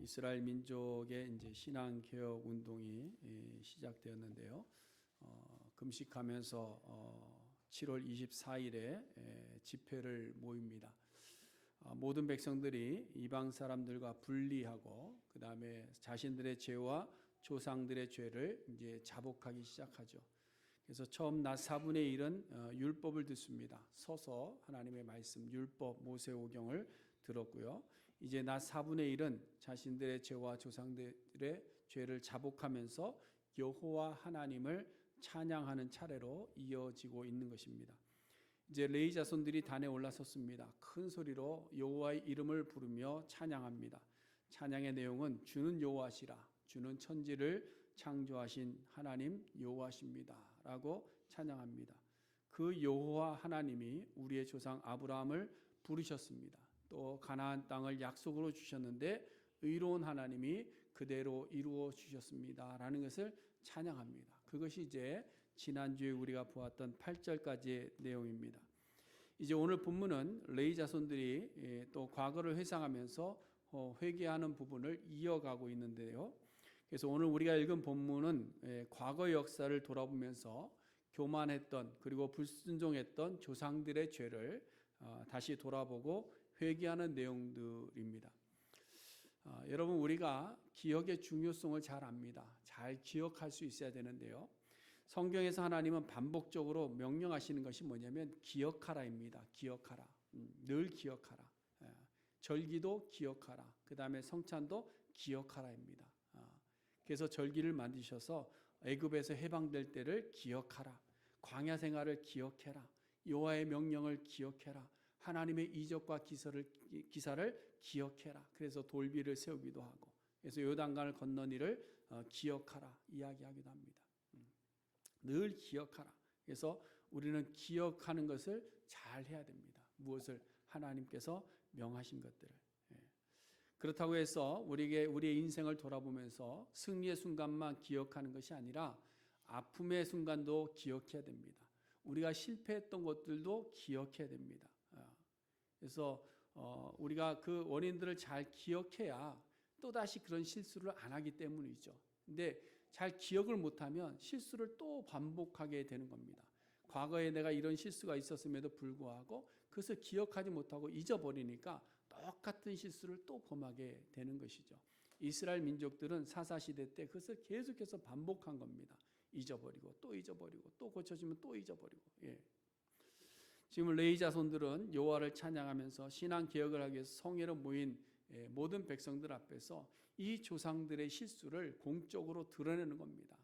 이스라엘 민족의 이제 신앙 개혁 운동이 시작되었는데요. 금식하면서 7월 24일에 집회를 모입니다. 모든 백성들이 이방 사람들과 분리하고 그 다음에 자신들의 죄와 조상들의 죄를 이제 자복하기 시작하죠. 그래서 처음 낮 4분의 1은 율법을 듣습니다. 서서 하나님의 말씀 율법 모세오경을 들었고요. 이제 낮 4분의 1은 자신들의 죄와 조상들의 죄를 자복하면서 여호와 하나님을 찬양하는 차례로 이어지고 있는 것입니다. 이제 레위 자손들이 단에 올라섰습니다. 큰 소리로 여호와의 이름을 부르며 찬양합니다. 찬양의 내용은 주는 여호와시라, 주는 천지를 창조하신 하나님 여호와십니다 라고 찬양합니다. 그 여호와 하나님이 우리의 조상 아브라함을 부르셨습니다. 또 가나안 땅을 약속으로 주셨는데 의로운 하나님이 그대로 이루어 주셨습니다 라는 것을 찬양합니다. 그것이 이제 지난주에 우리가 보았던 8절까지의 내용입니다. 이제 오늘 본문은 레위 자손들이 또 과거를 회상하면서 회개하는 부분을 이어가고 있는데요. 그래서 오늘 우리가 읽은 본문은 과거의 역사를 돌아보면서 교만했던 그리고 불순종했던 조상들의 죄를 다시 돌아보고 회개하는 내용들입니다. 여러분, 우리가 기억의 중요성을 잘 압니다. 잘 기억할 수 있어야 되는데요. 성경에서 하나님은 반복적으로 명령하시는 것이 뭐냐면 기억하라입니다. 기억하라. 늘 기억하라. 절기도 기억하라. 그 다음에 성찬도 기억하라입니다. 그래서 절기를 만드셔서 애굽에서 해방될 때를 기억하라. 광야 생활을 기억해라. 여호와의 명령을 기억해라. 하나님의 이적과 기사를 기억해라. 그래서 돌비를 세우기도 하고, 그래서 요단강을 건넌 일을 기억하라 이야기하기도 합니다. 늘 기억하라. 그래서 우리는 기억하는 것을 잘 해야 됩니다. 무엇을? 하나님께서 명하신 것들을. 그렇다고 해서 우리의 인생을 돌아보면서 승리의 순간만 기억하는 것이 아니라 아픔의 순간도 기억해야 됩니다. 우리가 실패했던 것들도 기억해야 됩니다. 그래서 우리가 그 원인들을 잘 기억해야 또다시 그런 실수를 안 하기 때문이죠. 근데 잘 기억을 못하면 실수를 또 반복하게 되는 겁니다. 과거에 내가 이런 실수가 있었음에도 불구하고 그것을 기억하지 못하고 잊어버리니까 똑같은 실수를 또 범하게 되는 것이죠. 이스라엘 민족들은 사사시대 때 그것을 계속해서 반복한 겁니다. 잊어버리고 또 잊어버리고 또 고쳐지면 또 잊어버리고. 지금 레위 자손들은 여호와를 찬양하면서 신앙 개혁을 하기 위해서 성회로 모인 모든 백성들 앞에서 이 조상들의 실수를 공적으로 드러내는 겁니다.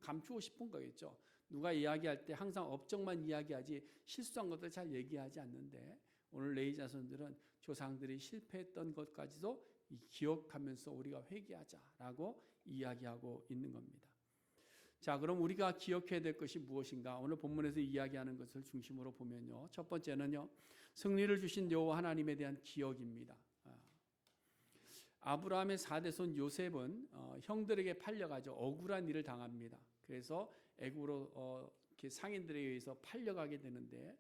감추고 싶은 거겠죠. 누가 이야기할 때 항상 업적만 이야기하지 실수한 것들 잘 얘기하지 않는데 오늘 레위 자손들은 조상들이 실패했던 것까지도 기억하면서 우리가 회개하자라고 이야기하고 있는 겁니다. 자, 그럼 우리가 기억해야 될 것이 무엇인가? 오늘 본문에서 이야기하는 것을 중심으로 보면요. 첫 번째는요, 승리를 주신 여호와 하나님에 대한 기억입니다. 아브라함의 4대손 요셉은 형들에게 팔려가죠. 억울한 일을 당합니다. 그래서 애굽으로 상인들에 의해서 팔려가게 되는데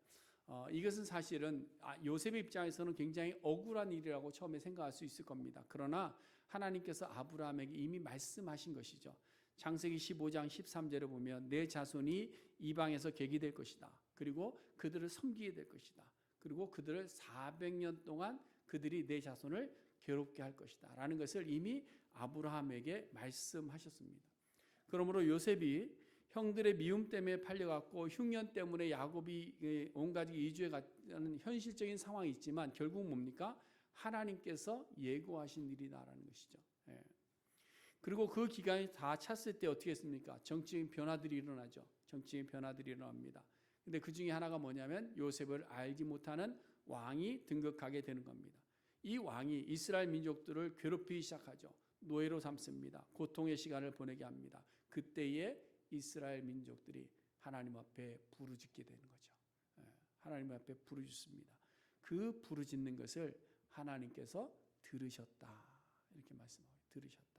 이것은 사실은 요셉의 입장에서는 굉장히 억울한 일이라고 처음에 생각할 수 있을 겁니다. 그러나 하나님께서 아브라함에게 이미 말씀하신 것이죠. 창세기 15장 13절에 보면 내 자손이 이방에서 객이 될 것이다. 그리고 그들을 섬기게 될 것이다. 그리고 그들을 400년 동안 그들이 내 자손을 괴롭게 할 것이다 라는 것을 이미 아브라함에게 말씀하셨습니다. 그러므로 요셉이 형들의 미움 때문에 팔려갔고 흉년 때문에 야곱이 온 가족이 이주해 가는 현실적인 상황이 있지만 결국 뭡니까? 하나님께서 예고하신 일이다라는 것이죠. 그리고 그 기간이 다 찼을 때 어떻게 했습니까? 정치적인 변화들이 일어나죠. 정치적인 변화들이 일어납니다. 근데 그 중에 하나가 뭐냐면 요셉을 알지 못하는 왕이 등극하게 되는 겁니다. 이 왕이 이스라엘 민족들을 괴롭히기 시작하죠. 노예로 삼습니다. 고통의 시간을 보내게 합니다. 그때에 이스라엘 민족들이 하나님 앞에 부르짖게 되는 거죠. 하나님 앞에 부르짖습니다. 그 부르짖는 것을 하나님께서 들으셨다. 이렇게 말씀하고 들으셨다.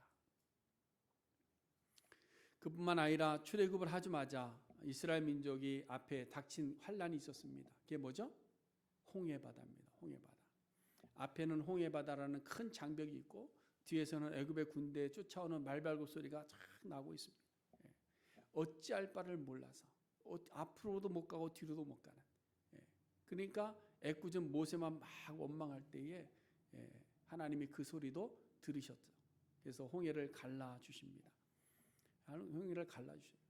그뿐만 아니라 출애굽을 하자마자 이스라엘 민족이 앞에 닥친 환란이 있었습니다. 그게 뭐죠? 홍해바다입니다. 홍해바다. 앞에는 홍해바다라는 큰 장벽이 있고 뒤에서는 애굽의 군대에 쫓아오는 말발굽 소리가 쫙 나고 있습니다. 어찌할 바를 몰라서 앞으로도 못 가고 뒤로도 못 가는. 그러니까 애꿎은 모세만 막 원망할 때에 하나님이 그 소리도 들으셨죠. 그래서 홍해를 갈라 주십니다. 홍해를 갈라 주셔요.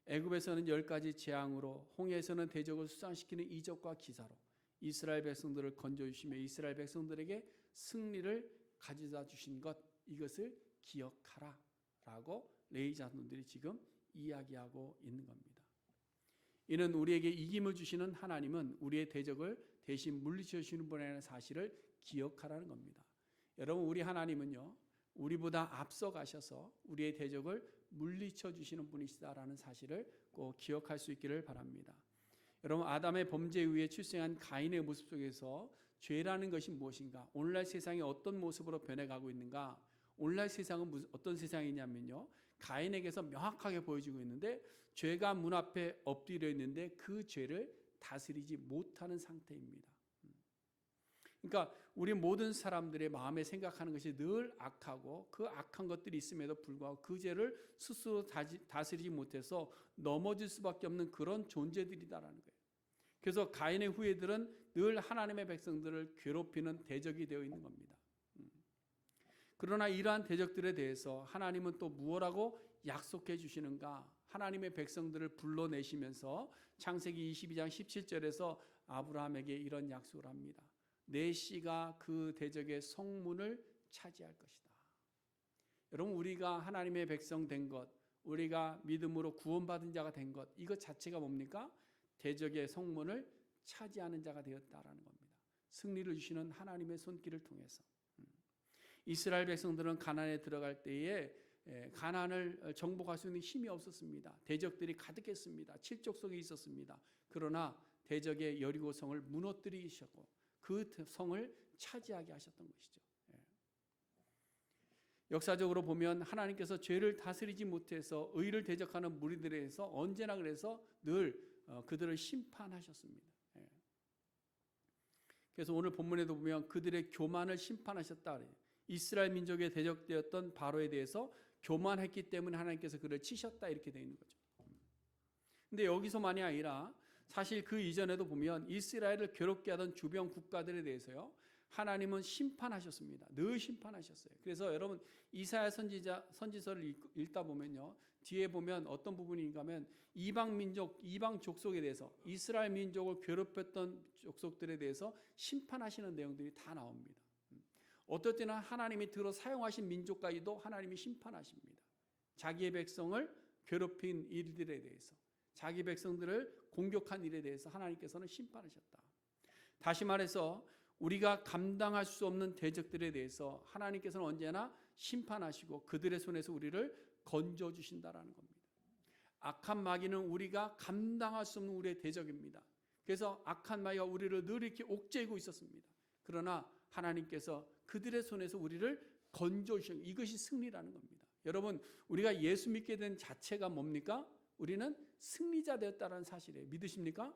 애굽에서는 10가지 재앙으로, 홍해에서는 대적을 수상시키는 이적과 기사로 이스라엘 백성들을 건져주시며 이스라엘 백성들에게 승리를 가져다 주신 것, 이것을 기억하라 라고 레위 자손들이 지금 이야기하고 있는 겁니다. 이는 우리에게 이김을 주시는 하나님은 우리의 대적을 대신 물리쳐 주시는 분이라는 사실을 기억하라는 겁니다. 여러분, 우리 하나님은요, 우리보다 앞서 가셔서 우리의 대적을 물리쳐 주시는 분이시다라는 사실을 꼭 기억할 수 있기를 바랍니다. 여러분, 아담의 범죄에 의해 출생한 가인의 모습 속에서 죄라는 것이 무엇인가? 오늘날 세상이 어떤 모습으로 변해가고 있는가? 오늘날 세상은 어떤 세상이냐면요, 가인에게서 명확하게 보여지고 있는데 죄가 문 앞에 엎드려 있는데 그 죄를 다스리지 못하는 상태입니다. 그러니까 우리 모든 사람들의 마음에 생각하는 것이 늘 악하고 그 악한 것들이 있음에도 불구하고 그 죄를 스스로 다스리지 못해서 넘어질 수밖에 없는 그런 존재들이다라는 거예요. 그래서 가인의 후예들은 늘 하나님의 백성들을 괴롭히는 대적이 되어 있는 겁니다. 그러나 이러한 대적들에 대해서 하나님은 또 무엇라고 약속해 주시는가? 하나님의 백성들을 불러내시면서 창세기 22장 17절에서 아브라함에게 이런 약속을 합니다. 내 씨가 그 대적의 성문을 차지할 것이다. 여러분, 우리가 하나님의 백성 된 것, 우리가 믿음으로 구원받은 자가 된 것, 이것 자체가 뭡니까? 대적의 성문을 차지하는 자가 되었다라는 겁니다. 승리를 주시는 하나님의 손길을 통해서. 이스라엘 백성들은 가나안에 들어갈 때에 가나안을 정복할 수 있는 힘이 없었습니다. 대적들이 가득했습니다. 칠족속에 있었습니다. 그러나 대적의 여리고성을 무너뜨리셨고 그 성을 차지하게 하셨던 것이죠. 역사적으로 보면 하나님께서 죄를 다스리지 못해서 의를 대적하는 무리들에 대해서 언제나 그래서 늘 그들을 심판하셨습니다. 그래서 오늘 본문에도 보면 그들의 교만을 심판하셨다 그래요. 이스라엘 민족에 대적되었던 바로에 대해서 교만했기 때문에 하나님께서 그를 치셨다 이렇게 되어 있는 거죠. 근데 여기서만이 아니라 사실 그 이전에도 보면 이스라엘을 괴롭게 하던 주변 국가들에 대해서요, 하나님은 심판하셨습니다. 늘 심판하셨어요. 그래서 여러분 이사야 선지서를 읽다 보면요, 뒤에 보면 어떤 부분인가 하면 이방 민족, 이방 족속에 대해서 이스라엘 민족을 괴롭혔던 족속들에 대해서 심판하시는 내용들이 다 나옵니다. 어떨 때는 하나님이 들어 사용하신 민족까지도 하나님이 심판하십니다. 자기의 백성을 괴롭힌 일들에 대해서, 자기 백성들을 공격한 일에 대해서 하나님께서는 심판하셨다. 다시 말해서 우리가 감당할 수 없는 대적들에 대해서 하나님께서는 언제나 심판하시고 그들의 손에서 우리를 건져주신다라는 겁니다. 악한 마귀는 우리가 감당할 수 없는 우리의 대적입니다. 그래서 악한 마귀가 우리를 늘 이렇게 옥죄고 있었습니다. 그러나 하나님께서 그들의 손에서 우리를 건져주신, 이것이 승리라는 겁니다. 여러분, 우리가 예수 믿게 된 자체가 뭡니까? 우리는 승리자 되었다는 사실이에요. 믿으십니까?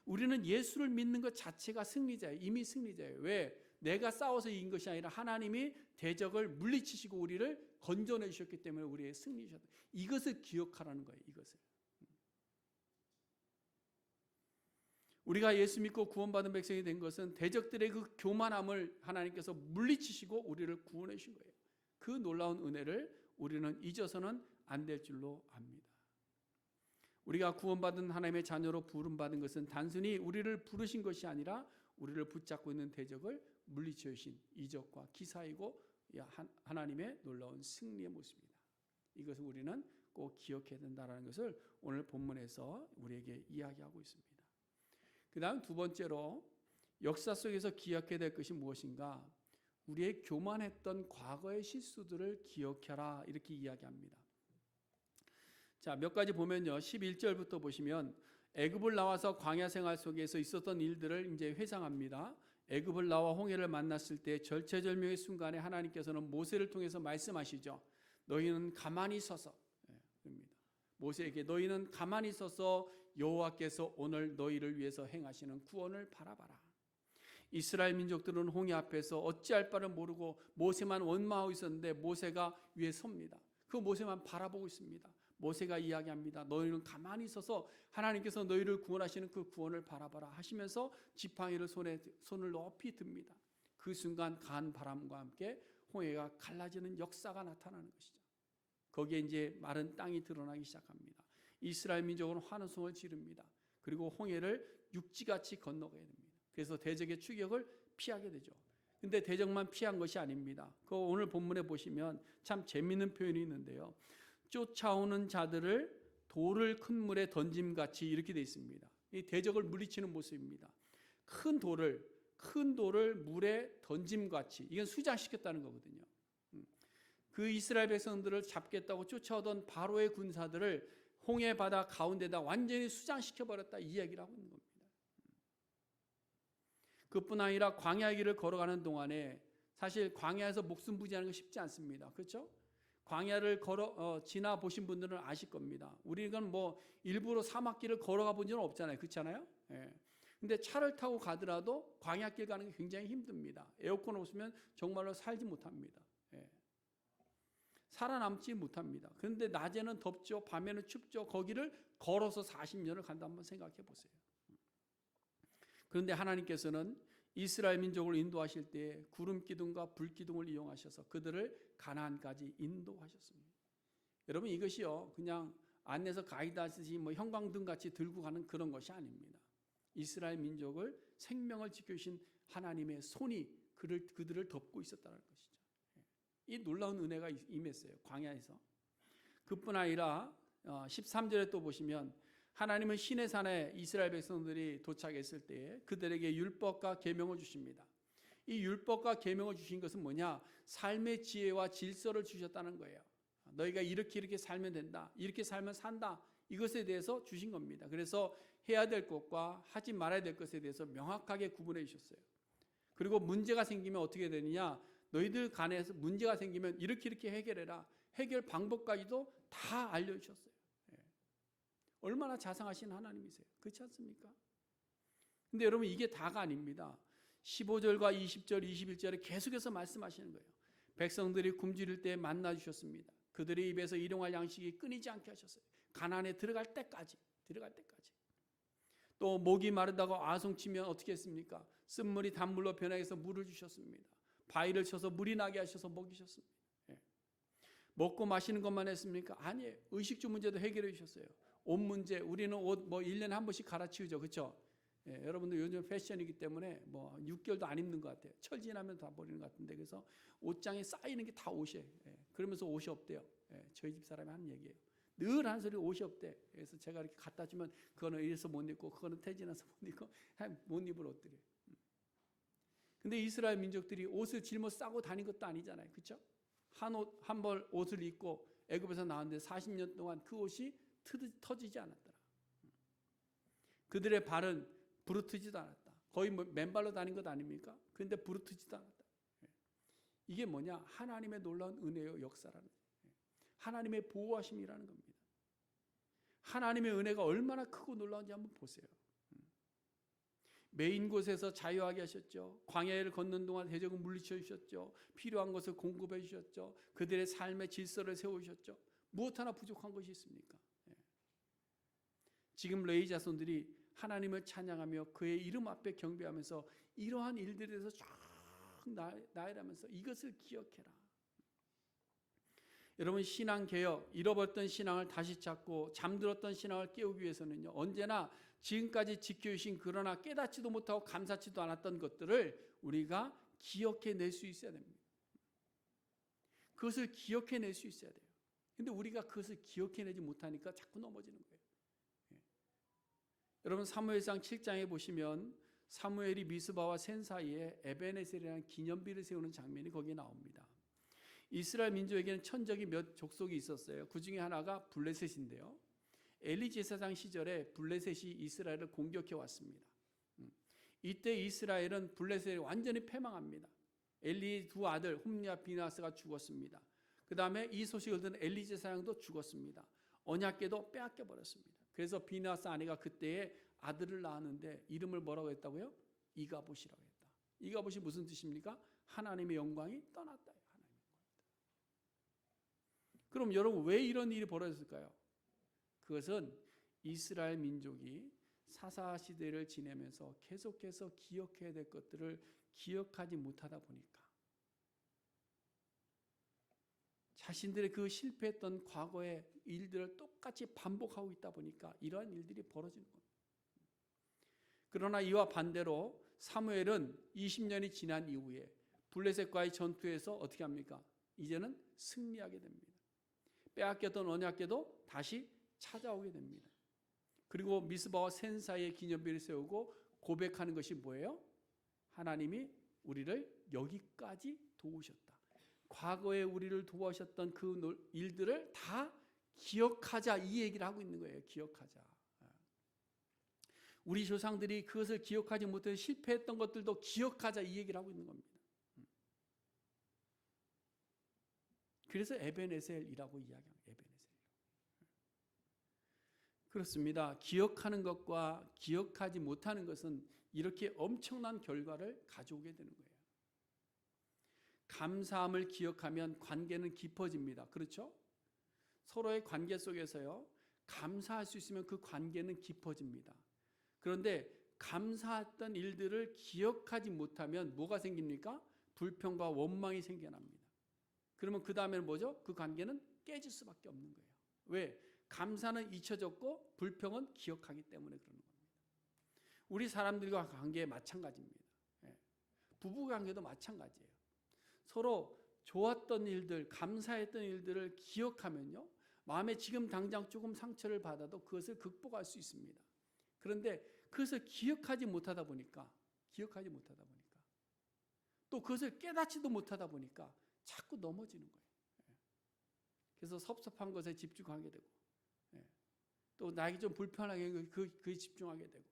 우리는 예수를 믿는 것 자체가 승리자예요. 이미 승리자예요. 왜? 내가 싸워서 이긴 것이 아니라 하나님이 대적을 물리치시고 우리를 건져내 주셨기 때문에 우리의 승리셨다. 이것을 기억하라는 거예요. 이것을. 우리가 예수 믿고 구원받은 백성이 된 것은 대적들의 그 교만함을 하나님께서 물리치시고 우리를 구원해 주신 거예요. 그 놀라운 은혜를 우리는 잊어서는 안 될 줄로 압니다. 우리가 구원받은 하나님의 자녀로 부름받은 것은 단순히 우리를 부르신 것이 아니라 우리를 붙잡고 있는 대적을 물리쳐 주신 이적과 기사이고 하나님의 놀라운 승리의 모습입니다. 이것을 우리는 꼭 기억해야 된다는 것을 오늘 본문에서 우리에게 이야기하고 있습니다. 그 다음 두 번째로 역사 속에서 기억해야 될 것이 무엇인가? 우리의 교만했던 과거의 실수들을 기억해라 이렇게 이야기합니다. 자, 몇 가지 보면요, 11절부터 보시면 애굽을 나와서 광야 생활 속에서 있었던 일들을 이제 회상합니다. 애굽을 나와 홍해를 만났을 때 절체절명의 순간에 하나님께서는 모세를 통해서 말씀하시죠. 너희는 가만히 서서, 모세에게 너희는 가만히 서서 여호와께서 오늘 너희를 위해서 행하시는 구원을 바라봐라. 이스라엘 민족들은 홍해 앞에서 어찌할 바를 모르고 모세만 원망하고 있었는데 모세가 위에 섭니다. 그 모세만 바라보고 있습니다. 모세가 이야기합니다. 너희는 가만히 있어서 하나님께서 너희를 구원하시는 그 구원을 바라봐라 하시면서 지팡이를 손을 높이 듭니다. 그 순간 강한 바람과 함께 홍해가 갈라지는 역사가 나타나는 것이죠. 거기에 이제 마른 땅이 드러나기 시작합니다. 이스라엘 민족은 환호성을 지릅니다. 그리고 홍해를 육지같이 건너가야 됩니다. 그래서 대적의 추격을 피하게 되죠. 근데 대적만 피한 것이 아닙니다. 그 오늘 본문에 보시면 참 재미있는 표현이 있는데요. 쫓아오는 자들을 돌을 큰 물에 던짐같이 이렇게 되어 있습니다. 이 대적을 물리치는 모습입니다. 큰 돌을 물에 던짐같이, 이건 수장시켰다는 거거든요. 그 이스라엘 백성들을 잡겠다고 쫓아오던 바로의 군사들을 홍해 바다 가운데다 완전히 수장시켜버렸다, 이 이야기를 하고 있는 겁니다. 그뿐 아니라 광야의 길을 걸어가는 동안에 사실 광야에서 목숨 부지하는 거 쉽지 않습니다. 그렇죠? 광야를 지나 보신 분들은 아실 겁니다. 우리는 뭐 일부러 사막길을 걸어가 본 적은 없잖아요. 그렇잖아요? 예. 근데 차를 타고 가더라도 광야길 가는 게 굉장히 힘듭니다. 에어컨 없으면 정말로 살지 못합니다. 예. 살아남지 못합니다. 그런데 낮에는 덥죠. 밤에는 춥죠. 거기를 걸어서 40년을 간다, 한번 생각해 보세요. 그런데 하나님께서는 이스라엘 민족을 인도하실 때 구름 기둥과 불 기둥을 이용하셔서 그들을 가나안까지 인도하셨습니다. 여러분, 이것이요 그냥 안내서 가이드하듯이 뭐 형광등 같이 들고 가는 그런 것이 아닙니다. 이스라엘 민족을 생명을 지켜주신 하나님의 손이 그들을 덮고 있었다는 것이죠. 이 놀라운 은혜가 임했어요, 광야에서. 그뿐 아니라 13절에 또 보시면 하나님은 시내산에 이스라엘 백성들이 도착했을 때 그들에게 율법과 계명을 주십니다. 이 율법과 계명을 주신 것은 뭐냐? 삶의 지혜와 질서를 주셨다는 거예요. 너희가 이렇게 살면 된다, 이렇게 살면 산다, 이것에 대해서 주신 겁니다. 그래서 해야 될 것과 하지 말아야 될 것에 대해서 명확하게 구분해 주셨어요. 그리고 문제가 생기면 어떻게 되느냐? 너희들 간에서 문제가 생기면 이렇게 해결해라, 해결 방법까지도 다 알려주셨어요. 얼마나 자상하신 하나님이세요. 그렇지 않습니까? 근데 여러분, 이게 다가 아닙니다. 15절과 20절, 21절에 계속해서 말씀하시는 거예요. 백성들이 굶주릴 때 만나 주셨습니다. 그들의 입에서 일용할 양식이 끊이지 않게 하셨어요. 가나안에 들어갈 때까지. 또 목이 마르다고 아송치면 어떻게 했습니까? 쓴물이 단물로 변하게 해서 물을 주셨습니다. 바위를 쳐서 물이 나게 하셔서 먹이셨습니다. 먹고 마시는 것만 했습니까? 아니에요. 의식주 문제도 해결해 주셨어요. 옷 문제, 우리는 옷 뭐 1년에 한 번씩 갈아치우죠. 그렇죠? 여러분들 요즘 패션이기 때문에 뭐 6개월도 안 입는 것 같아요. 철 지나면 다 버리는 것 같은데, 그래서 옷장에 쌓이는 게 다 옷이에요. 그러면서 옷이 없대요. 저희 집 사람이 하는 얘기예요. 늘 한 소리 옷이 없대. 그래서 제가 이렇게 갖다 주면 그거는 이래서 못 입고 그거는 태지나서 못 입고 못 입을 옷들이에요. 근데 이스라엘 민족들이 옷을 짊어 싸고 다닌 것도 아니잖아요. 그렇죠? 한 벌 옷을 입고 애굽에서 나왔는데 40년 동안 그 옷이 터지지 않았더라. 그들의 발은 부르트지도 않았다. 거의 맨발로 다닌 것 아닙니까? 그런데 부르트지도 않았다. 이게 뭐냐? 하나님의 놀라운 은혜의 역사라는 거예요. 하나님의 보호하심이라는 겁니다. 하나님의 은혜가 얼마나 크고 놀라운지 한번 보세요. 메인 곳에서 자유하게 하셨죠. 광야를 걷는 동안 대적을 물리쳐 주셨죠. 필요한 것을 공급해 주셨죠. 그들의 삶의 질서를 세우셨죠. 무엇 하나 부족한 것이 있습니까? 지금 레위 자손들이 하나님을 찬양하며 그의 이름 앞에 경배하면서 이러한 일들에 대해서 쫙 나열하면서 이것을 기억해라. 여러분, 신앙개혁, 잃어버렸던 신앙을 다시 찾고 잠들었던 신앙을 깨우기 위해서는요, 언제나 지금까지 지켜주신 그러나 깨닫지도 못하고 감사치도 않았던 것들을 우리가 기억해낼 수 있어야 됩니다. 그것을 기억해낼 수 있어야 돼요. 근데 우리가 그것을 기억해내지 못하니까 자꾸 넘어지는 거예요. 여러분, 사무엘상 7장에 보시면 사무엘이 미스바와 센 사이에 에베네셀이라는 기념비를 세우는 장면이 거기에 나옵니다. 이스라엘 민족에게는 천적이 몇 족속이 있었어요. 그 중에 하나가 블레셋인데요. 엘리 제사장 시절에 블레셋이 이스라엘을 공격해 왔습니다. 이때 이스라엘은 블레셋에 완전히 패망합니다. 엘리의 두 아들 홈리와 비나스가 죽었습니다. 그 다음에 이 소식을 듣는 엘리 제사장도 죽었습니다. 언약궤도 빼앗겨 버렸습니다. 그래서 비나스 아내가 그때에 아들을 낳았는데 이름을 뭐라고 했다고요? 이가봇이라고 했다. 이것이 무슨 뜻입니까? 하나님의 영광이 떠났다. 그럼 여러분 왜 이런 일이 벌어졌을까요? 그것은 이스라엘 민족이 사사 시대를 지내면서 계속해서 기억해야 될 것들을 기억하지 못하다 보니까, 자신들의 그 실패했던 과거의 일들을 똑같이 반복하고 있다 보니까 이러한 일들이 벌어지는 겁니다. 그러나 이와 반대로 사무엘은 20년이 지난 이후에 블레셋과의 전투에서 어떻게 합니까? 이제는 승리하게 됩니다. 빼앗겼던 언약궤도 다시 찾아오게 됩니다. 그리고 미스바와 센 사이에 기념비를 세우고 고백하는 것이 뭐예요? 하나님이 우리를 여기까지 도우셨다. 과거에 우리를 도와주셨던 그 일들을 다 기억하자, 이 얘기를 하고 있는 거예요. 기억하자. 우리 조상들이 그것을 기억하지 못해서 실패했던 것들도 기억하자, 이 얘기를 하고 있는 겁니다. 그래서 에벤에셀이라고 이야기합니다. 에벤에셀. 그렇습니다. 기억하는 것과 기억하지 못하는 것은 이렇게 엄청난 결과를 가져오게 되는 거예요. 감사함을 기억하면 관계는 깊어집니다. 그렇죠? 서로의 관계 속에서요, 감사할 수 있으면 그 관계는 깊어집니다. 그런데 감사했던 일들을 기억하지 못하면 뭐가 생깁니까? 불평과 원망이 생겨납니다. 그러면 그 다음에는 뭐죠? 그 관계는 깨질 수밖에 없는 거예요. 왜? 감사는 잊혀졌고 불평은 기억하기 때문에 그러는 겁니다. 우리 사람들과 관계에 마찬가지입니다. 부부 관계도 마찬가지예요. 서로 좋았던 일들, 감사했던 일들을 기억하면요, 마음에 지금 당장 조금 상처를 받아도 그것을 극복할 수 있습니다. 그런데 그것을 기억하지 못하다 보니까 또 그것을 깨닫지도 못하다 보니까 자꾸 넘어지는 거예요. 그래서 섭섭한 것에 집중하게 되고, 또 나에게 좀 불편하게 그에 집중하게 되고,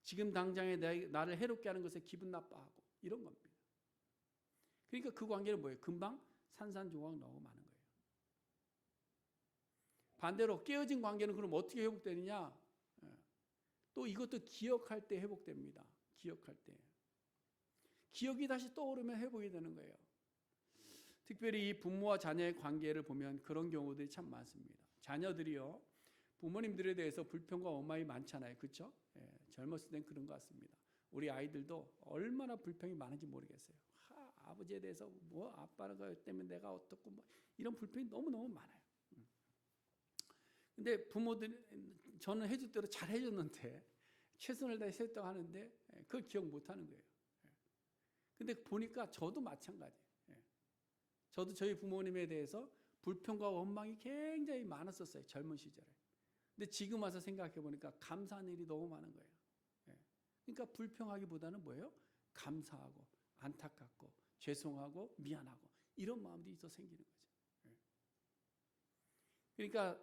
지금 당장에 나를 해롭게 하는 것에 기분 나빠하고, 이런 겁니다. 그러니까 그 관계는 뭐예요? 금방 산산조각 너무 많은 거예요. 반대로 깨어진 관계는 그럼 어떻게 회복되느냐? 또 이것도 기억할 때 회복됩니다. 기억할 때. 기억이 다시 떠오르면 회복이 되는 거예요. 특별히 이 부모와 자녀의 관계를 보면 그런 경우들이 참 많습니다. 자녀들이요, 부모님들에 대해서 불평과 원망이 많잖아요. 그렇죠? 젊었을 땐 그런 것 같습니다. 우리 아이들도 얼마나 불평이 많은지 모르겠어요. 아버지에 대해서 뭐 아빠가 때문에 내가 어떻고 뭐 이런 불평이 너무너무 많아요. 근데 부모들, 저는 해줄 대로 잘 해줬는데 최선을 다해서 했다고 하는데 그걸 기억 못하는 거예요. 근데 보니까 저도 마찬가지예요. 저도 저희 부모님에 대해서 불평과 원망이 굉장히 많았었어요. 젊은 시절에. 근데 지금 와서 생각해 보니까 감사한 일이 너무 많은 거예요. 그러니까 불평하기보다는 뭐예요? 감사하고 안타깝고 죄송하고 미안하고 이런 마음들이 있어 생기는 거죠. 그러니까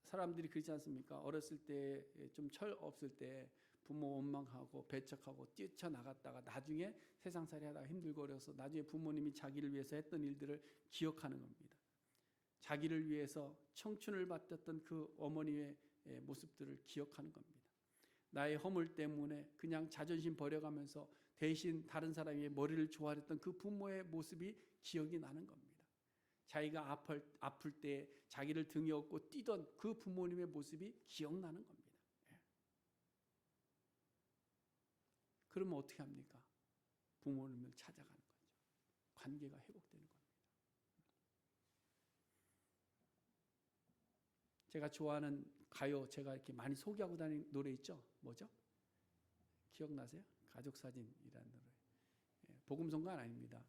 사람들이 그렇지 않습니까? 어렸을 때 좀 철 없을 때 부모 원망하고 배척하고 뛰쳐나갔다가 나중에 세상살이 하다가 힘들고 어려서 나중에 부모님이 자기를 위해서 했던 일들을 기억하는 겁니다. 자기를 위해서 청춘을 바쳤던 그 어머니의 모습들을 기억하는 겁니다. 나의 허물 때문에 그냥 자존심 버려가면서 대신 다른 사람의 머리를 조아렸던 그 부모의 모습이 기억이 나는 겁니다. 자기가 아플 때 자기를 등에 업고 뛰던 그 부모님의 모습이 기억나는 겁니다. 그러면 어떻게 합니까? 부모님을 찾아가는 거죠. 관계가 회복되는 겁니다. 제가 좋아하는 가요, 제가 이렇게 많이 소개하고 다니는 노래 있죠? 뭐죠? 기억나세요? 가족사진이라는 노래. 복음성가는 아닙니다.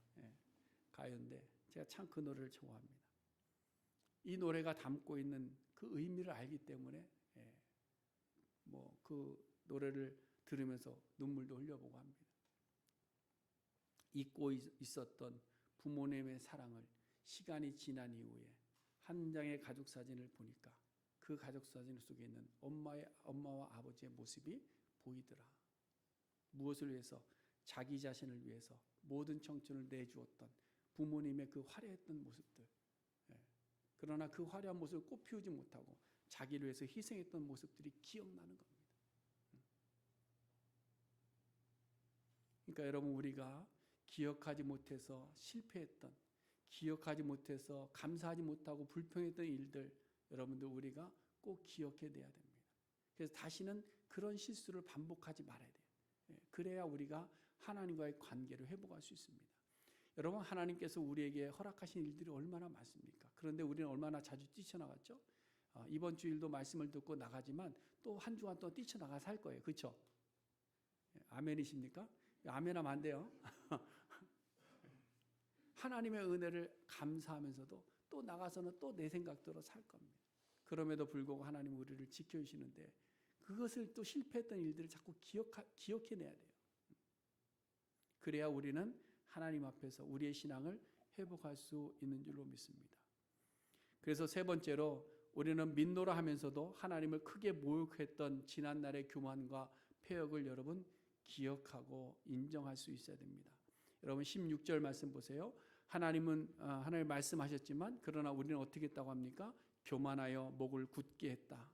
가요인데 제가 참 그 노래를 좋아합니다. 이 노래가 담고 있는 그 의미를 알기 때문에 뭐 그 노래를 들으면서 눈물도 흘려보고 합니다. 잊고 있었던 부모님의 사랑을 시간이 지난 이후에 한 장의 가족사진을 보니까 그 가족사진 속에 있는 엄마와 아버지의 모습이 보이더라. 무엇을 위해서? 자기 자신을 위해서 모든 청춘을 내주었던 부모님의 그 화려했던 모습들. 그러나 그 화려한 모습을 꽃 피우지 못하고 자기를 위해서 희생했던 모습들이 기억나는 겁니다. 그러니까 여러분, 우리가 기억하지 못해서 실패했던, 기억하지 못해서 감사하지 못하고 불평했던 일들, 여러분들 우리가 꼭 기억해야 됩니다. 그래서 다시는 그런 실수를 반복하지 말아야 돼요. 그래야 우리가 하나님과의 관계를 회복할 수 있습니다. 여러분, 하나님께서 우리에게 허락하신 일들이 얼마나 많습니까? 그런데 우리는 얼마나 자주 뛰쳐나갔죠? 이번 주일도 말씀을 듣고 나가지만 또 한 주간 또 뛰쳐나가서 할 거예요. 그렇죠? 아멘이십니까? 아멘하면 안 돼요. 하나님의 은혜를 감사하면서도 또 나가서는 또 내 생각대로 살 겁니다. 그럼에도 불구하고 하나님 우리를 지켜주시는데 그것을 또 실패했던 일들을 자꾸 기억해내야 돼요. 그래야 우리는 하나님 앞에서 우리의 신앙을 회복할 수 있는 줄로 믿습니다. 그래서 세 번째로, 우리는 민노라 하면서도 하나님을 크게 모욕했던 지난날의 교만과 패역을 여러분 기억하고 인정할 수 있어야 됩니다. 여러분 16절 말씀 보세요. 하나님 말씀하셨지만 그러나 우리는 어떻게 했다고 합니까? 교만하여 목을 굳게 했다.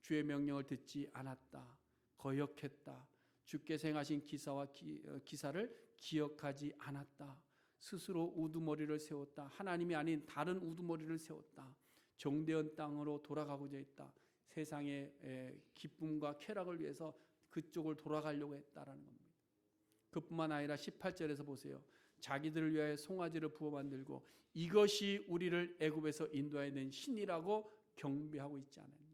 주의 명령을 듣지 않았다. 거역했다. 주께서 행하신 기사를 기억하지 않았다. 스스로 우두머리를 세웠다. 하나님이 아닌 다른 우두머리를 세웠다. 종되은 땅으로 돌아가고자 했다. 세상의 기쁨과 쾌락을 위해서 그쪽을 돌아가려고 했다라는 겁니다. 그뿐만 아니라 18절에서 보세요. 자기들을 위하여 송아지를 부어 만들고 이것이 우리를 애굽에서 인도하여 낸 신이라고 경배하고 있지 않았느냐.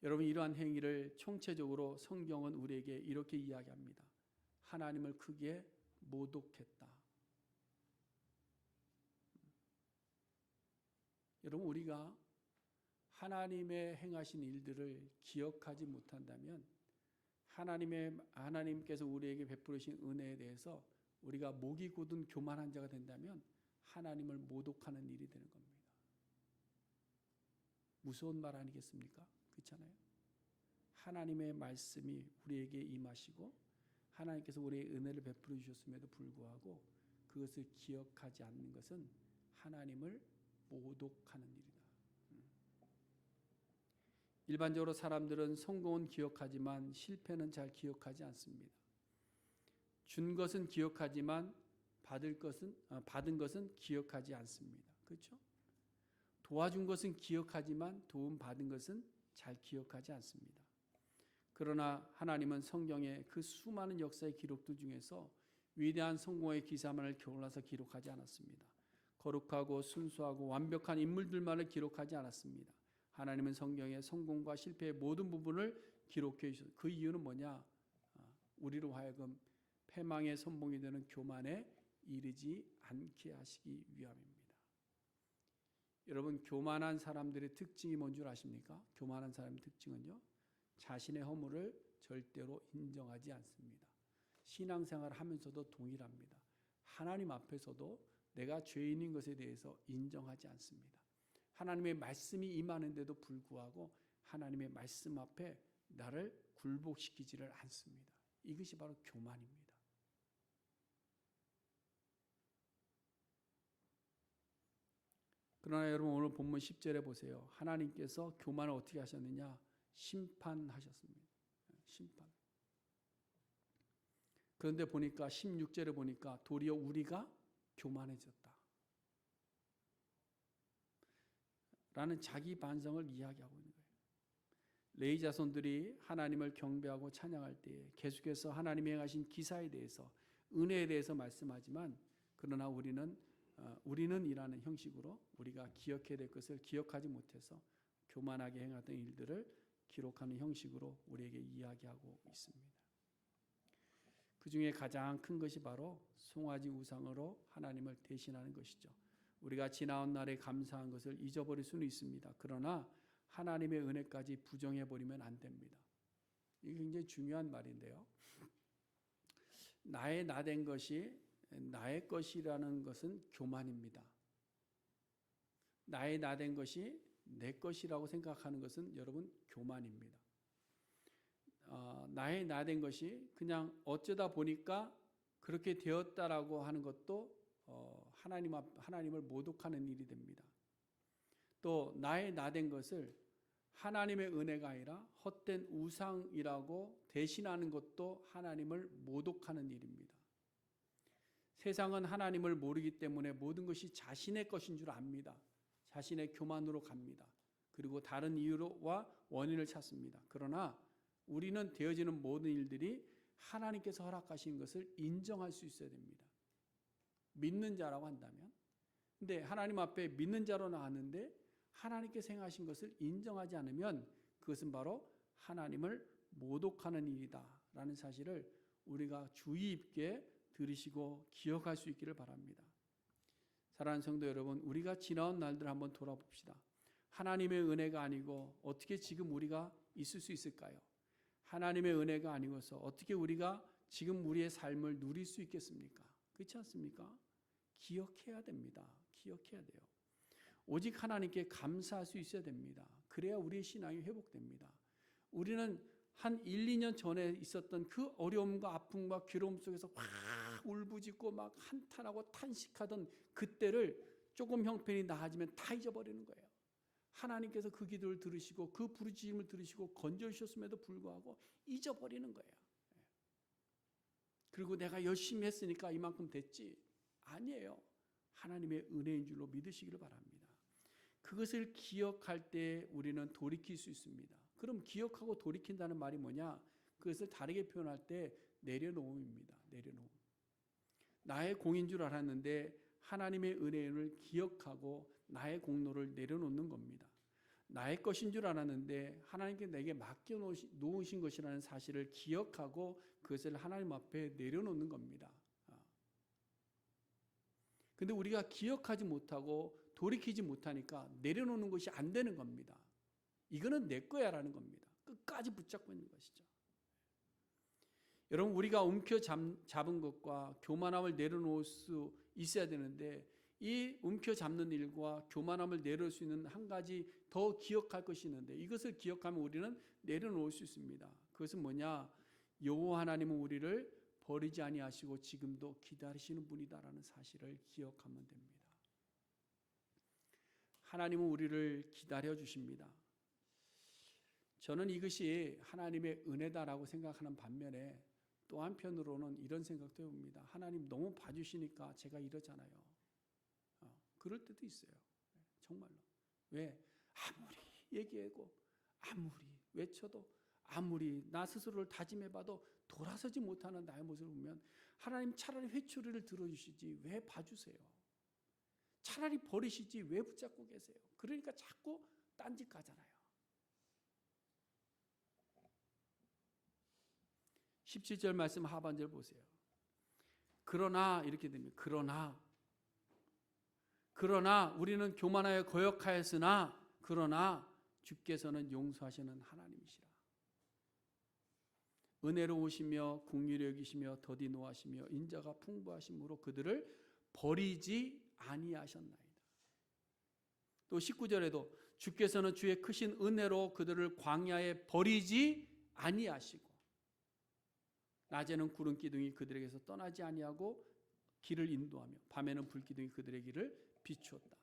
여러분, 이러한 행위를 총체적으로 성경은 우리에게 이렇게 이야기합니다. 하나님을 크게 모독했다. 여러분, 우리가 하나님의 행하신 일들을 기억하지 못한다면 하나님께서 우리에게 베푸신 은혜에 대해서 우리가 목이 굳은 교만한 자가 된다면 하나님을 모독하는 일이 되는 겁니다. 무서운 말 아니겠습니까? 그렇잖아요. 하나님의 말씀이 우리에게 임하시고 하나님께서 우리의 은혜를 베풀어 주셨음에도 불구하고 그것을 기억하지 않는 것은 하나님을 모독하는 일이다. 일반적으로 사람들은 성공은 기억하지만 실패는 잘 기억하지 않습니다. 준 것은 기억하지만 받은 것은 기억하지 않습니다. 그렇죠? 도와준 것은 기억하지만 도움 받은 것은 잘 기억하지 않습니다. 그러나 하나님은 성경의 그 수많은 역사의 기록들 중에서 위대한 성공의 기사만을 골라서 기록하지 않았습니다. 거룩하고 순수하고 완벽한 인물들만을 기록하지 않았습니다. 하나님은 성경의 성공과 실패의 모든 부분을 기록해 주셨어요. 그 이유는 뭐냐? 우리로 하여금 패망의 선봉이 되는 교만에 이르지 않게 하시기 위함입니다. 여러분, 교만한 사람들의 특징이 뭔 줄 아십니까? 교만한 사람의 특징은요, 자신의 허물을 절대로 인정하지 않습니다. 신앙생활을 하면서도 동일합니다. 하나님 앞에서도 내가 죄인인 것에 대해서 인정하지 않습니다. 하나님의 말씀이 임하는데도 불구하고 하나님의 말씀 앞에 나를 굴복시키지를 않습니다. 이것이 바로 교만입니다. 그러나 여러분, 오늘 본문 10절에 보세요. 하나님께서 교만을 어떻게 하셨느냐? 심판하셨습니다. 심판. 그런데 보니까 16절에 보니까 도리어 우리가 교만해졌다 라는 자기 반성을 이야기하고 있는 거예요. 레위 자손들이 하나님을 경배하고 찬양할 때에 계속해서 하나님이 행하신 기사에 대해서, 은혜에 대해서 말씀하지만 그러나 우리는 이라는 형식으로 우리가 기억해야 될 것을 기억하지 못해서 교만하게 행하던 일들을 기록하는 형식으로 우리에게 이야기하고 있습니다. 그 중에 가장 큰 것이 바로 송아지 우상으로 하나님을 대신하는 것이죠. 우리가 지나온 날에 감사한 것을 잊어버릴 수는 있습니다. 그러나 하나님의 은혜까지 부정해버리면 안 됩니다. 이게 굉장히 중요한 말인데요. 나의 나된 것이 나의 것이라는 것은 교만입니다. 나의 나된 것이 내 것이라고 생각하는 것은 여러분 교만입니다. 나의 나된 것이 그냥 어쩌다 보니까 그렇게 되었다라고 하는 것도 하나님을 모독하는 일이 됩니다. 또 나의 나된 것을 하나님의 은혜가 아니라 헛된 우상이라고 대신하는 것도 하나님을 모독하는 일입니다. 세상은 하나님을 모르기 때문에 모든 것이 자신의 것인 줄 압니다. 자신의 교만으로 갑니다. 그리고 다른 이유와 원인을 찾습니다. 그러나 우리는 되어지는 모든 일들이 하나님께서 허락하신 것을 인정할 수 있어야 됩니다. 믿는 자라고 한다면. 근데 하나님 앞에 믿는 자로 나왔는데 하나님께서 행하신 것을 인정하지 않으면 그것은 바로 하나님을 모독하는 일이다라는 사실을 우리가 주의 깊게 들으시고 기억할 수 있기를 바랍니다. 사랑하는 성도 여러분, 우리가 지나온 날들 한번 돌아봅시다. 하나님의 은혜가 아니고 어떻게 지금 우리가 있을 수 있을까요? 하나님의 은혜가 아니고서 어떻게 우리가 지금 우리의 삶을 누릴 수 있겠습니까? 그렇지 않습니까? 기억해야 됩니다. 기억해야 돼요. 오직 하나님께 감사할 수 있어야 됩니다. 그래야 우리의 신앙이 회복됩니다. 우리는 한 1, 2년 전에 있었던 그 어려움과 아픔과 괴로움 속에서 확 울부짖고 막 한탄하고 탄식하던 그때를 조금 형편이 나아지면 다 잊어버리는 거예요. 하나님께서 그 기도를 들으시고 그 부르짖음을 들으시고 건져주셨음에도 불구하고 잊어버리는 거예요. 그리고 내가 열심히 했으니까 이만큼 됐지. 아니에요. 하나님의 은혜인 줄로 믿으시기를 바랍니다. 그것을 기억할 때 우리는 돌이킬 수 있습니다. 그럼 기억하고 돌이킨다는 말이 뭐냐? 그것을 다르게 표현할 때 내려놓음입니다. 내려놓음. 나의 공인 줄 알았는데 하나님의 은혜를 기억하고 나의 공로를 내려놓는 겁니다. 나의 것인 줄 알았는데 하나님께 내게 맡겨놓으신 것이라는 사실을 기억하고 그것을 하나님 앞에 내려놓는 겁니다. 근데 우리가 기억하지 못하고 돌이키지 못하니까 내려놓는 것이 안 되는 겁니다. 이거는 내 거야 라는 겁니다. 끝까지 붙잡고 있는 것이죠. 여러분, 우리가 움켜잡은 것과 교만함을 내려놓을 수 있어야 되는데 이 움켜잡는 일과 교만함을 내려놓을 수 있는 한 가지 더 기억할 것이 있는데 이것을 기억하면 우리는 내려놓을 수 있습니다. 그것은 뭐냐? 여호와 하나님은 우리를 버리지 아니하시고 지금도 기다리시는 분이다라는 사실을 기억하면 됩니다. 하나님은 우리를 기다려 주십니다. 저는 이것이 하나님의 은혜다라고 생각하는 반면에 또 한편으로는 이런 생각도 해봅니다. 하나님 너무 봐주시니까 제가 이러잖아요. 그럴 때도 있어요. 정말로. 왜? 아무리 얘기하고 아무리 외쳐도 아무리 나 스스로를 다짐해봐도 돌아서지 못하는 나의 모습을 보면 하나님 차라리 회초리를 들어주시지 왜 봐주세요? 차라리 버리시지 왜 붙잡고 계세요? 그러니까 자꾸 딴짓 가잖아요. 17절 말씀 하반절 보세요. 그러나 이렇게 됩니다. 그러나 우리는 교만하여 거역하였으나 그러나 주께서는 용서하시는 하나님이시라. 은혜로우시며 긍휼히 여기시며 더디 노하시며 인자가 풍부하심으로 그들을 버리지 아니하셨나이다. 또 19절에도 주께서는 주의 크신 은혜로 그들을 광야에 버리지 아니하시고 낮에는 구름 기둥이 그들에게서 떠나지 아니하고 길을 인도하며 밤에는 불 기둥이 그들의 길을 비추었다.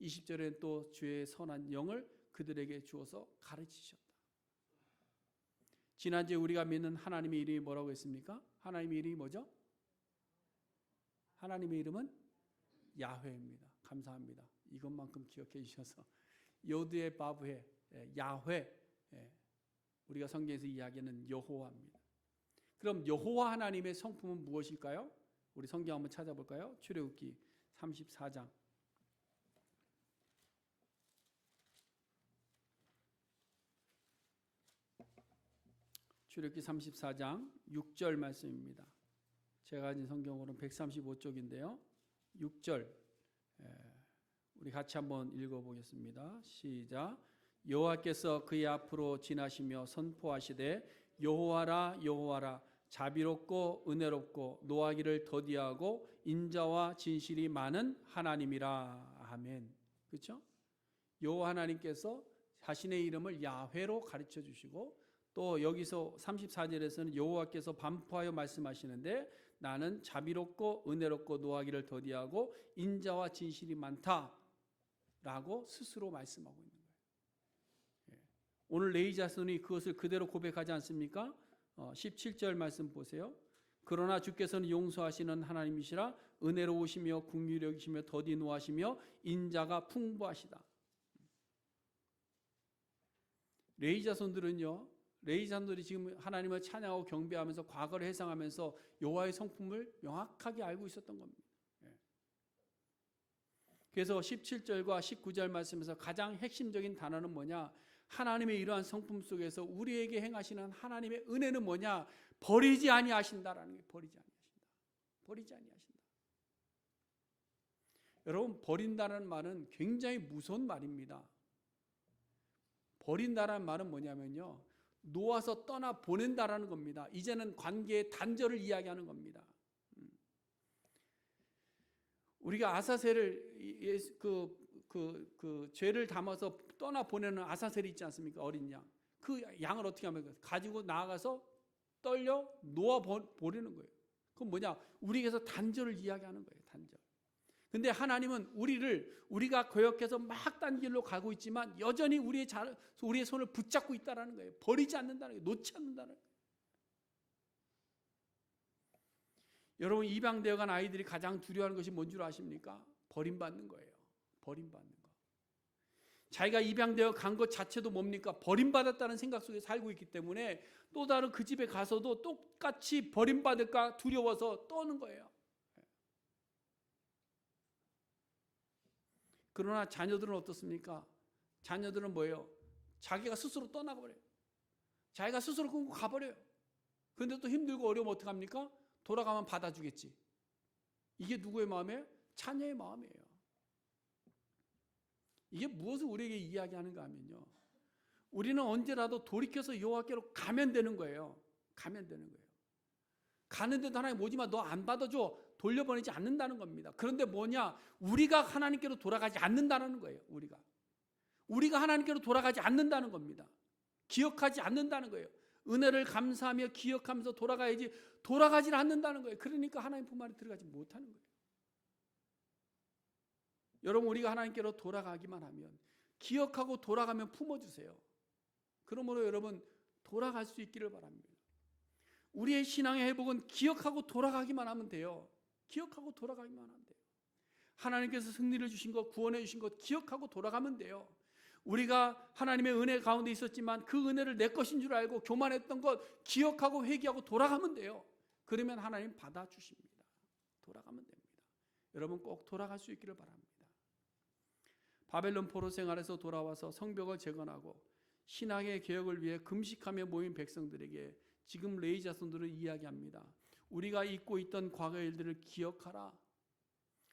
20절에는 또 주의 선한 영을 그들에게 주어서 가르치셨다. 지난주에 우리가 믿는 하나님의 이름이 뭐라고 했습니까? 하나님의 이름이 뭐죠? 하나님의 이름은 야훼입니다. 감사합니다. 이것만큼 기억해 주셔서 요드의 바브의 야훼, 우리가 성경에서 이야기하는 여호와입니다. 그럼 여호와 하나님의 성품은 무엇일까요? 우리 성경 한번 찾아볼까요? 출애굽기 34장. 출애굽기 34장 6절 말씀입니다. 제가 가진 성경으로는 135쪽인데요. 6절 우리 같이 한번 읽어보겠습니다. 시작. 여호와께서 그의 앞으로 지나시며 선포하시되 여호와라 여호와라 자비롭고 은혜롭고 노하기를 더디하고 인자와 진실이 많은 하나님이라. 아멘. 그렇죠? 여호와 하나님께서 자신의 이름을 야훼로 가르쳐 주시고 또 여기서 34절에서는 여호와께서 반포하여 말씀하시는데 나는 자비롭고 은혜롭고 노하기를 더디하고 인자와 진실이 많다라고 스스로 말씀하고 있는 거예요. 오늘 레위 자손이 그것을 그대로 고백하지 않습니까? 17절 말씀 보세요. 그러나 주께서는 용서하시는 하나님이시라 은혜로우시며 긍휼히 여기시며 더디 노하시며 인자가 풍부하시다. 레위 자손들은요, 레위 자손들이 지금 하나님을 찬양하고 경배하면서 과거를 회상하면서 여호와의 성품을 명확하게 알고 있었던 겁니다. 그래서 17절과 19절 말씀에서 가장 핵심적인 단어는 뭐냐? 하나님의 이러한 성품 속에서 우리에게 행하시는 하나님의 은혜는 뭐냐? 버리지 아니하신다라는 게 버리지 아니하신다. 버리지 아니하신다. 여러분, 버린다는 말은 굉장히 무서운 말입니다. 버린다는 말은 뭐냐면요, 놓아서 떠나 보낸다라는 겁니다. 이제는 관계의 단절을 이야기하는 겁니다. 우리가 아사셀을 죄를 담아서 떠나 보내는 아사셀이 있지 않습니까? 어린 양. 그 양을 어떻게 하면 가지고 나아가서 떨려 놓아 버리는 거예요. 그건 뭐냐? 우리에게서 단절을 이야기하는 거예요. 단절. 근데 하나님은 우리가 거역해서 막 딴 길로 가고 있지만 여전히 우리의 손을 붙잡고 있다라는 거예요. 버리지 않는다는 거예요. 놓지 않는다는 거예요. 여러분, 입양되어 간 아이들이 가장 두려워하는 것이 뭔 줄 아십니까? 버림받는 거예요. 버림받는 거. 자기가 입양되어 간 것 자체도 뭡니까? 버림받았다는 생각 속에 살고 있기 때문에 또 다른 그 집에 가서도 똑같이 버림받을까 두려워서 떠는 거예요. 그러나 자녀들은 어떻습니까? 자녀들은 뭐예요? 자기가 스스로 떠나버려요. 자기가 스스로 끊고 가버려요. 그런데 또 힘들고 어려우면 어떡합니까? 돌아가면 받아주겠지. 이게 누구의 마음이에요? 자녀의 마음이에요. 이게 무엇을 우리에게 이야기하는가 하면요, 우리는 언제라도 돌이켜서 여호와께로 가면 되는 거예요. 가면 되는 거예요. 가는데도 하나님 오지마, 너 안 받아줘, 돌려보내지 않는다는 겁니다. 그런데 뭐냐? 우리가 하나님께로 돌아가지 않는다는 거예요. 우리가 하나님께로 돌아가지 않는다는 겁니다. 기억하지 않는다는 거예요. 은혜를 감사하며 기억하면서 돌아가야지 돌아가지 않는다는 거예요. 그러니까 하나님 품 안에 들어가지 못하는 거예요. 여러분, 우리가 하나님께로 돌아가기만 하면, 기억하고 돌아가면 품어주세요. 그러므로 여러분, 돌아갈 수 있기를 바랍니다. 우리의 신앙의 회복은 기억하고 돌아가기만 하면 돼요. 기억하고 돌아가기만 하면 돼요. 하나님께서 승리를 주신 것, 구원해 주신 것 기억하고 돌아가면 돼요. 우리가 하나님의 은혜 가운데 있었지만 그 은혜를 내 것인 줄 알고 교만했던 것 기억하고 회개하고 돌아가면 돼요. 그러면 하나님 받아주십니다. 돌아가면 됩니다. 여러분, 꼭 돌아갈 수 있기를 바랍니다. 바벨론 포로 생활에서 돌아와서 성벽을 재건하고 신앙의 개혁을 위해 금식하며 모인 백성들에게 지금 레위 자손들은 이야기합니다. 우리가 잊고 있던 과거의 일들을 기억하라.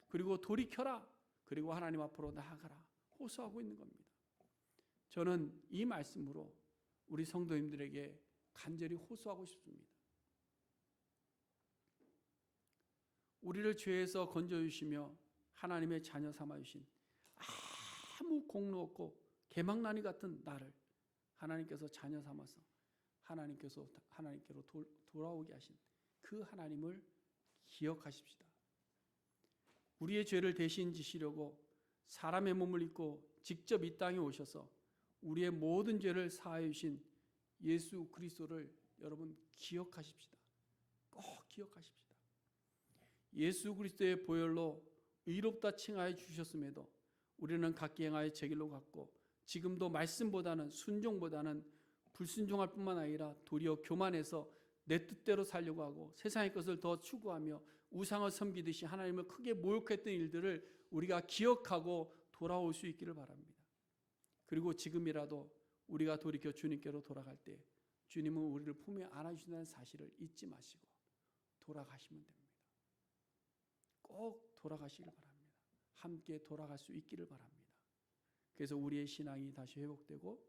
그리고 돌이켜라. 그리고 하나님 앞으로 나아가라. 호소하고 있는 겁니다. 저는 이 말씀으로 우리 성도님들에게 간절히 호소하고 싶습니다. 우리를 죄에서 건져주시며 하나님의 자녀 삼아주신 아무 공로 없고 개망나니 같은 나를 하나님께서 자녀 삼아서 하나님께로 돌아오게 하신 그 하나님을 기억하십시다. 우리의 죄를 대신 지시려고 사람의 몸을 입고 직접 이 땅에 오셔서 우리의 모든 죄를 사하여 주신 예수 그리스도를 여러분 기억하십시다. 꼭 기억하십시다. 예수 그리스도의 보혈로 의롭다 칭하여 주셨음에도 우리는 각기 행하여 제 길로 갔고 지금도 말씀보다는 순종보다는 불순종할 뿐만 아니라 도리어 교만해서 내 뜻대로 살려고 하고 세상의 것을 더 추구하며 우상을 섬기듯이 하나님을 크게 모욕했던 일들을 우리가 기억하고 돌아올 수 있기를 바랍니다. 그리고 지금이라도 우리가 돌이켜 주님께로 돌아갈 때 주님은 우리를 품에 안아주신다는 사실을 잊지 마시고 돌아가시면 됩니다. 꼭 돌아가시길 바랍니다. 함께 돌아갈 수 있기를 바랍니다. 그래서 우리의 신앙이 다시 회복되고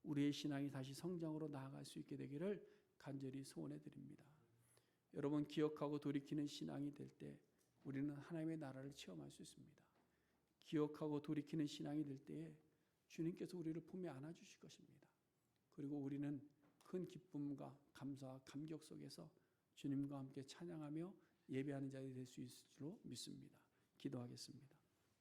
우리의 신앙이 다시 성장으로 나아갈 수 있게 되기를 간절히 소원해 드립니다. 여러분, 기억하고 돌이키는 신앙이 될 때 우리는 하나님의 나라를 체험할 수 있습니다. 기억하고 돌이키는 신앙이 될 때에 주님께서 우리를 품에 안아주실 것입니다. 그리고 우리는 큰 기쁨과 감사와 감격 속에서 주님과 함께 찬양하며 예배하는 자들이 될 수 있을 줄로 믿습니다. 기도하겠습니다.